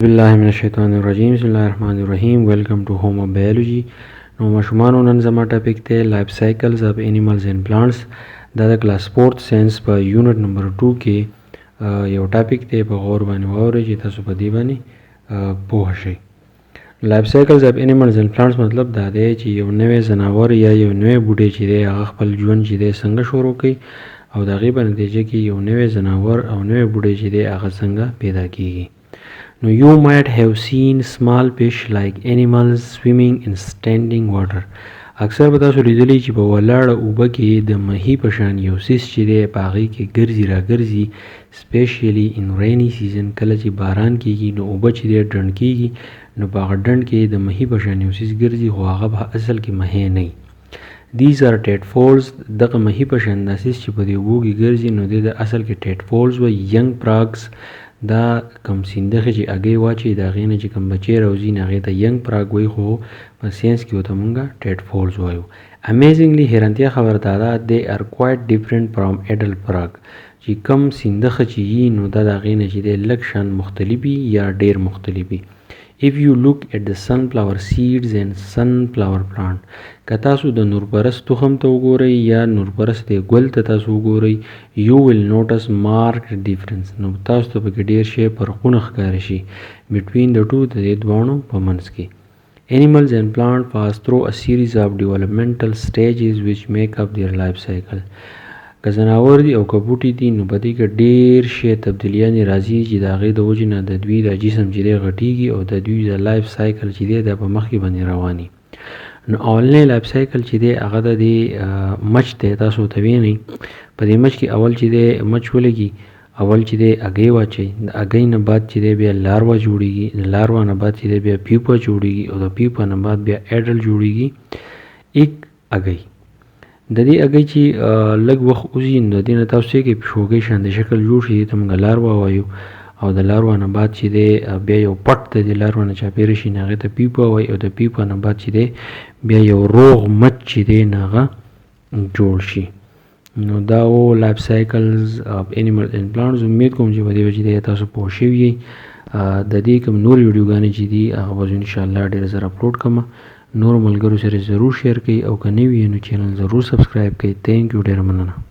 बिस्मिल्लाहिर्रहमानिर्रहीम बिस्मिल्लाहिर्रहमानिर्रहीम welcome to home of biology نو ماشومانو نن زما ټاپک دی لایف سایکلز اف انیملز اینڈ پلانټس دا د کلاس 4 ساينس په یونټ نمبر 2 کې یو ټاپک دی په غور باندې واورئ چې تاسو په دې باندې پوه شئ. لایف سایکلز اف انیملز اینڈ پلانټس مطلب دا دی چې یو نوې ځناور یا یو نوې بوټی چې دی هغه خپل ژوند چې دی څنګه شروع کوي او د هغې په نتیجه کې یو نوې ځناور او نوې بوټی چې دی هغه څنګه پیدا کیږي. Now you might have seen small fish like animals swimming in standing water. اکثر به تاسو لیدلی چې په ولاړه اوبه کې د مهي په شان یو څیز چې دی په هغې کې ګرځي راګرځي سپیشلی ان رینی سیزن. کله چې باران کېږي نو اوبه چې دی ډنډ کېږي نو په هغه ډنډ کې د مهي په شان یو څیز ګرځي خو هغه به اصل کې مهی نه وي. These are tadpoles. دغه مهي په شان دا څیز چې په دې اوبو کې ګرځي نو دی د اصل کې tadpoles وایي. ینګ پراګز دا کم سیندخې چې هګۍ واچي د هغې نه چې کم بچی راوځي نو هغې ته ینګ پراګ وایي خو په ساینس کې ورته مونږ ټیډفولز وایو. امیزنګلی حیرانتیا خبر دا ده they are quite different from adult پراګ چې کم سیندخه چې وي نو دا د هغې نه چې دی لږ شان مختلف وي یا ډېر مختلف وي. If you look at the sunflower seeds and sunflower plant که تاسو د نورپرست تخم ته وګورئ یا نورپرست ګل ته تاسو وګورئ you will notice marked difference نو تاسو ته پکې ډېر شی فرقونه ښکاره شي between the two د دې دواړو په منځ کې. Animals and plants pass through a series of developmental stages which make up their life cycle. که ځناور دي او که بوټي دي نو په دې کې ډېر شی تبدیلیانې راځي چې د هغې د وجې نه د دوی د جسم چې دی غټېږي او د دوی د لایف سایکل چې دی دا په مخکې باندې رواني. نو اولنی لایف سایکل چې دی هغه د دې مچ دی. تاسو ته وینئ په دې مچ کې اول چې دی مچ ولګي اول چې دی هګۍ واچوي د هګۍ نه بعد چې دی بیا لاروا جوړېږي د لاروا نه بعد چې دی بیا پیپا جوړېږي او د پیپا نه بعد بیا ایډل جوړېږي ایک هګۍ. د دې هګۍ چې لږ وخت وځي نو د دې نه تاسو چې پیشوګۍ شانتې شکل جوړ شي دې ته موږ لاروا وایو او د لاروا نه بعد چې دی بیا یو پټ د دې لاروا نه چاپېره شي نو هغې ته پیپا وایي او د پیپا نه بعد چې دی بیا یو روغ مچ چې دی نو هغه جوړ شي. نو دا و لایف سایکلز اف انیملز اینډ پلانټس. امید کوم چې په دې وجې دی تاسو پوه شوي یئ. د دې کوم نور ویډیوګانې چې دي هغه به انشاءالله ډېر زر اپلوډ کړم. نور ملګرو سره ضرور شیر کړئ او که نه وي نو چینل ضرور سبسکرایب کړئ. تھینک یو ډېره مننه.